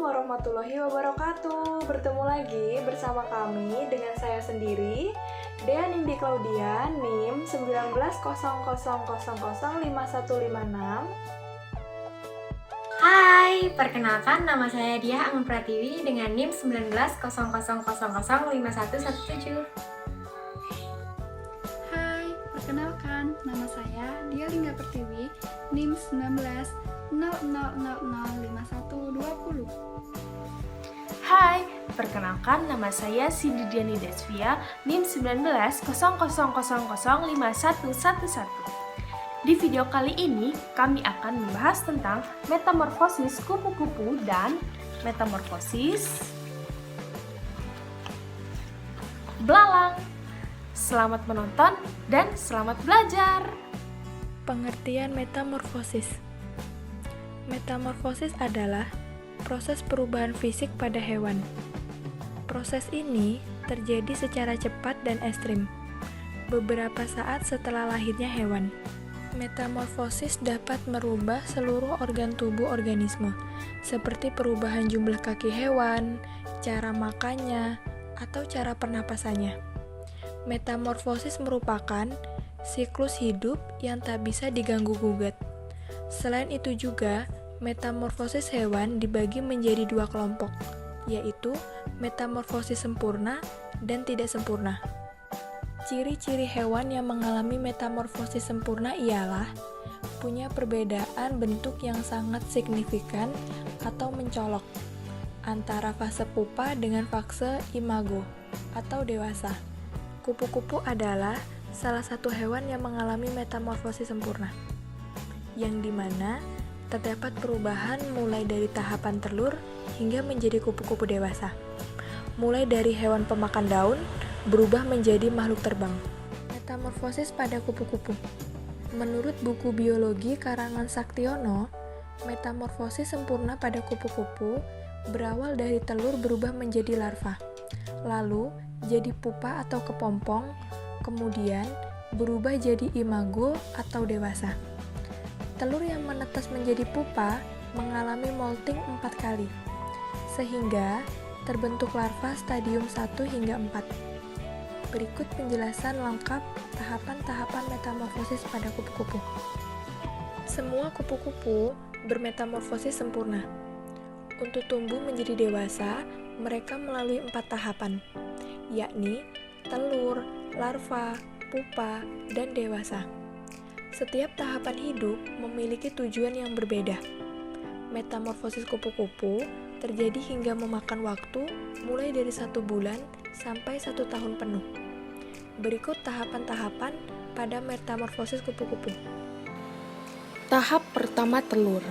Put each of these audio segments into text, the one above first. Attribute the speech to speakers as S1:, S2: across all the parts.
S1: Assalamualaikum warahmatullahi wabarakatuh. Bertemu lagi bersama kami dengan saya sendiri, Dea Nindi Claudia, NIM 1900005156.
S2: Hai, perkenalkan nama saya Dia Anggun Pratiwi dengan NIM 1900005117.
S3: Hai, perkenalkan nama saya Dia Lingga Pertiwi, NIM 1900005120.
S4: Hai, perkenalkan nama saya Cindy Diani Desvia, NIM 1900005111. Di video kali ini, kami akan membahas tentang metamorfosis kupu-kupu dan metamorfosis belalang. Selamat menonton dan selamat belajar!
S5: Pengertian metamorfosis. Metamorfosis adalah proses perubahan fisik pada hewan. Proses ini terjadi secara cepat dan ekstrim, beberapa saat setelah lahirnya hewan. Metamorfosis dapat merubah seluruh organ tubuh organisme, seperti perubahan jumlah kaki hewan, cara makannya, atau cara pernapasannya. Metamorfosis merupakan siklus hidup yang tak bisa diganggu-gugat. Selain itu juga, metamorfosis hewan dibagi menjadi dua kelompok, yaitu metamorfosis sempurna dan tidak sempurna. Ciri-ciri hewan yang mengalami metamorfosis sempurna ialah punya perbedaan bentuk yang sangat signifikan atau mencolok antara fase pupa dengan fase imago atau dewasa. Kupu-kupu adalah salah satu hewan yang mengalami metamorfosis sempurna, yang dimana terdapat perubahan mulai dari tahapan telur hingga menjadi kupu-kupu dewasa. Mulai dari hewan pemakan daun berubah menjadi makhluk terbang. Metamorfosis pada kupu-kupu. Menurut buku biologi karangan Saktiono, metamorfosis sempurna pada kupu-kupu berawal dari telur berubah menjadi larva, lalu jadi pupa atau kepompong, kemudian berubah jadi imago atau dewasa. Telur yang menetas menjadi pupa mengalami molting 4 kali, sehingga terbentuk larva stadium 1 hingga 4. Berikut penjelasan lengkap tahapan-tahapan metamorfosis pada kupu-kupu. Semua kupu-kupu bermetamorfosis sempurna. Untuk tumbuh menjadi dewasa, mereka melalui 4 tahapan, yakni telur, larva, pupa, dan dewasa. Setiap tahapan hidup memiliki tujuan yang berbeda. Metamorfosis kupu-kupu terjadi hingga memakan waktu mulai dari 1 bulan sampai 1 tahun penuh. Berikut tahapan-tahapan pada metamorfosis kupu-kupu.
S4: Tahap pertama, telur.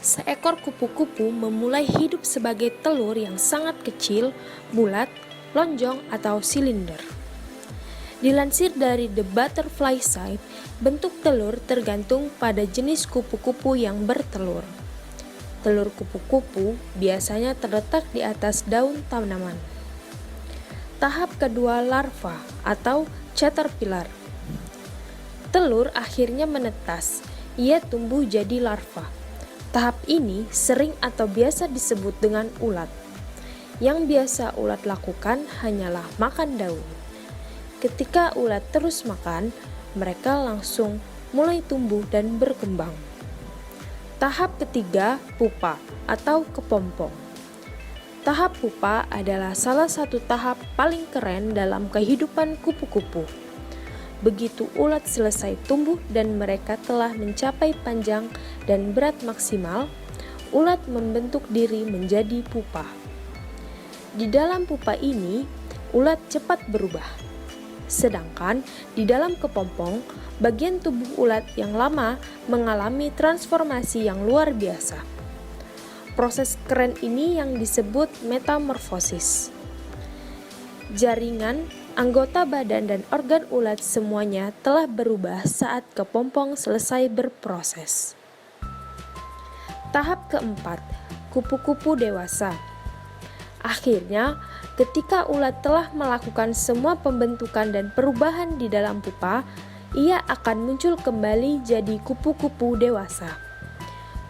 S4: Seekor kupu-kupu memulai hidup sebagai telur yang sangat kecil, bulat, lonjong, atau silinder. Dilansir dari The Butterfly Site, bentuk telur tergantung pada jenis kupu-kupu yang bertelur. Telur kupu-kupu biasanya terletak di atas daun tanaman. Tahap kedua, larva atau caterpillar. Telur akhirnya menetas, ia tumbuh jadi larva. Tahap ini sering atau biasa disebut dengan ulat. Yang biasa ulat lakukan hanyalah makan daun. Ketika ulat terus makan, mereka langsung mulai tumbuh dan berkembang. Tahap ketiga, pupa atau kepompong. Tahap pupa adalah salah satu tahap paling keren dalam kehidupan kupu-kupu. Begitu ulat selesai tumbuh dan mereka telah mencapai panjang dan berat maksimal, ulat membentuk diri menjadi pupa. Di dalam pupa ini, ulat cepat berubah. Sedangkan di dalam kepompong, bagian tubuh ulat yang lama mengalami transformasi yang luar biasa. Proses keren ini yang disebut metamorfosis. Jaringan, anggota badan dan organ ulat semuanya telah berubah saat kepompong selesai berproses. Tahap keempat, kupu-kupu dewasa. Akhirnya, ketika ulat telah melakukan semua pembentukan dan perubahan di dalam pupa, ia akan muncul kembali jadi kupu-kupu dewasa.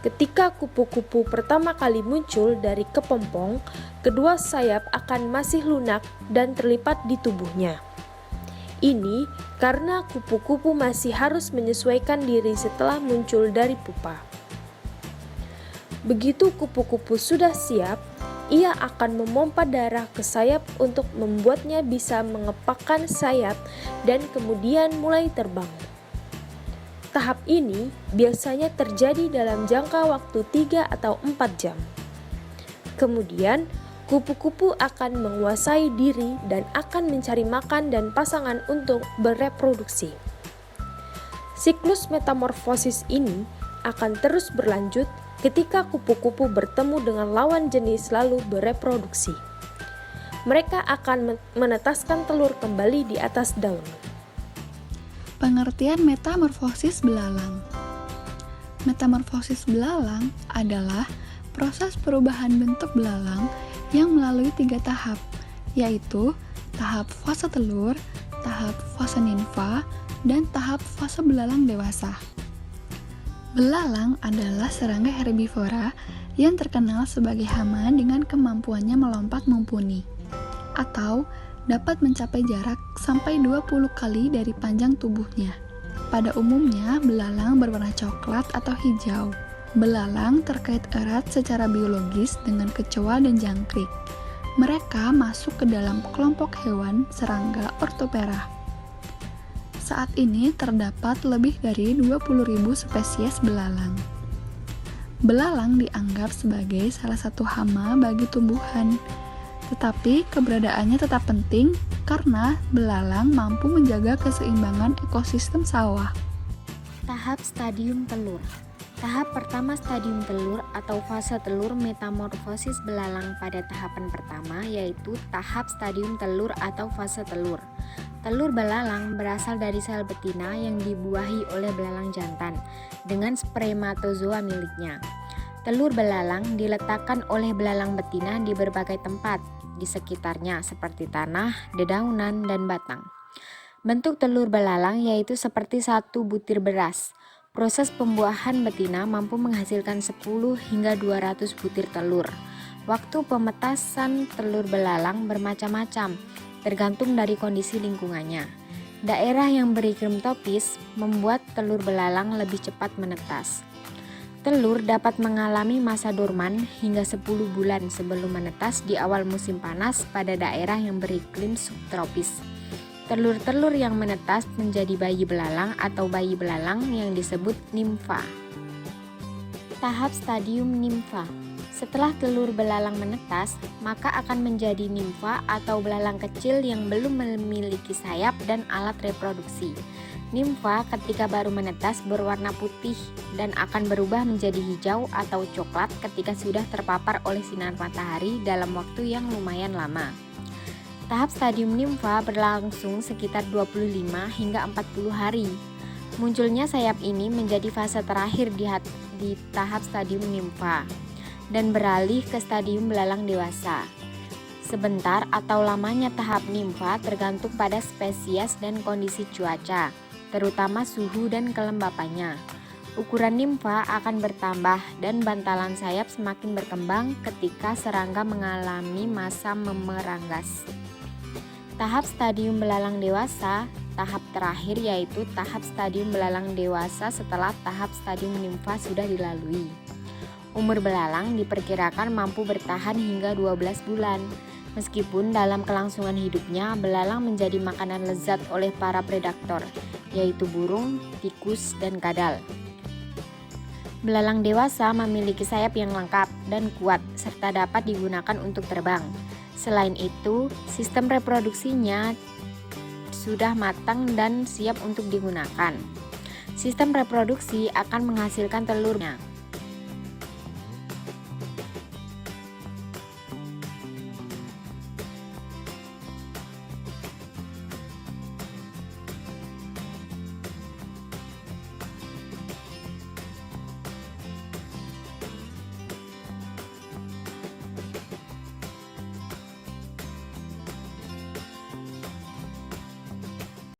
S4: Ketika kupu-kupu pertama kali muncul dari kepompong, kedua sayap akan masih lunak dan terlipat di tubuhnya. Ini karena kupu-kupu masih harus menyesuaikan diri setelah muncul dari pupa. Begitu kupu-kupu sudah siap, ia akan memompa darah ke sayap untuk membuatnya bisa mengepakkan sayap dan kemudian mulai terbang. Tahap ini biasanya terjadi dalam jangka waktu 3 atau 4 jam. Kemudian, kupu-kupu akan menguasai diri dan akan mencari makan dan pasangan untuk bereproduksi. Siklus metamorfosis ini akan terus berlanjut ketika kupu-kupu bertemu dengan lawan jenis lalu bereproduksi. Mereka akan menetaskan telur kembali di atas daun.
S3: Pengertian metamorfosis belalang. Metamorfosis belalang adalah proses perubahan bentuk belalang yang melalui 3 tahap, yaitu tahap fase telur, tahap fase nimfa, dan tahap fase belalang dewasa. Belalang adalah serangga herbivora yang terkenal sebagai hama dengan kemampuannya melompat mumpuni, atau dapat mencapai jarak sampai 20 kali dari panjang tubuhnya. Pada umumnya, belalang berwarna coklat atau hijau. Belalang terkait erat secara biologis dengan kecoa dan jangkrik. Mereka masuk ke dalam kelompok hewan serangga ortopera. Saat ini terdapat lebih dari 20.000 spesies belalang. Belalang dianggap sebagai salah satu hama bagi tumbuhan, tetapi keberadaannya tetap penting karena belalang mampu menjaga keseimbangan ekosistem sawah.
S2: Tahap stadium telur. Tahap pertama stadium telur atau fase telur metamorfosis belalang pada tahapan pertama yaitu tahap stadium telur atau fase telur. Telur belalang berasal dari sel betina yang dibuahi oleh belalang jantan dengan spermatozoa miliknya. Telur belalang diletakkan oleh belalang betina di berbagai tempat di sekitarnya seperti tanah, dedaunan, dan batang. Bentuk telur belalang yaitu seperti satu butir beras. Proses pembuahan betina mampu menghasilkan 10 hingga 200 butir telur. Waktu pemetasan telur belalang bermacam-macam, tergantung dari kondisi lingkungannya. Daerah yang beriklim tropis membuat telur belalang lebih cepat menetas. Telur dapat mengalami masa dorman hingga 10 bulan sebelum menetas di awal musim panas pada daerah yang beriklim subtropis. Telur-telur yang menetas menjadi bayi belalang atau bayi belalang yang disebut nimfa. Tahap stadium nimfa. Setelah telur belalang menetas, maka akan menjadi nimfa atau belalang kecil yang belum memiliki sayap dan alat reproduksi. Nimfa ketika baru menetas berwarna putih dan akan berubah menjadi hijau atau coklat ketika sudah terpapar oleh sinar matahari dalam waktu yang lumayan lama. Tahap stadium nimfa berlangsung sekitar 25 hingga 40 hari. Munculnya sayap ini menjadi fase terakhir di tahap stadium nimfa dan beralih ke stadium belalang dewasa. Sebentar atau lamanya tahap nimfa tergantung pada spesies dan kondisi cuaca, terutama suhu dan kelembapannya. Ukuran nimfa akan bertambah dan bantalan sayap semakin berkembang ketika serangga mengalami masa memeranggas. Tahap stadium belalang dewasa, tahap terakhir yaitu tahap stadium belalang dewasa setelah tahap stadium nimfa sudah dilalui. Umur belalang diperkirakan mampu bertahan hingga 12 bulan. Meskipun dalam kelangsungan hidupnya, belalang menjadi makanan lezat oleh para predator, yaitu burung, tikus, dan kadal. Belalang dewasa memiliki sayap yang lengkap dan kuat, serta dapat digunakan untuk terbang. Selain itu, sistem reproduksinya sudah matang dan siap untuk digunakan. Sistem reproduksi akan menghasilkan telurnya.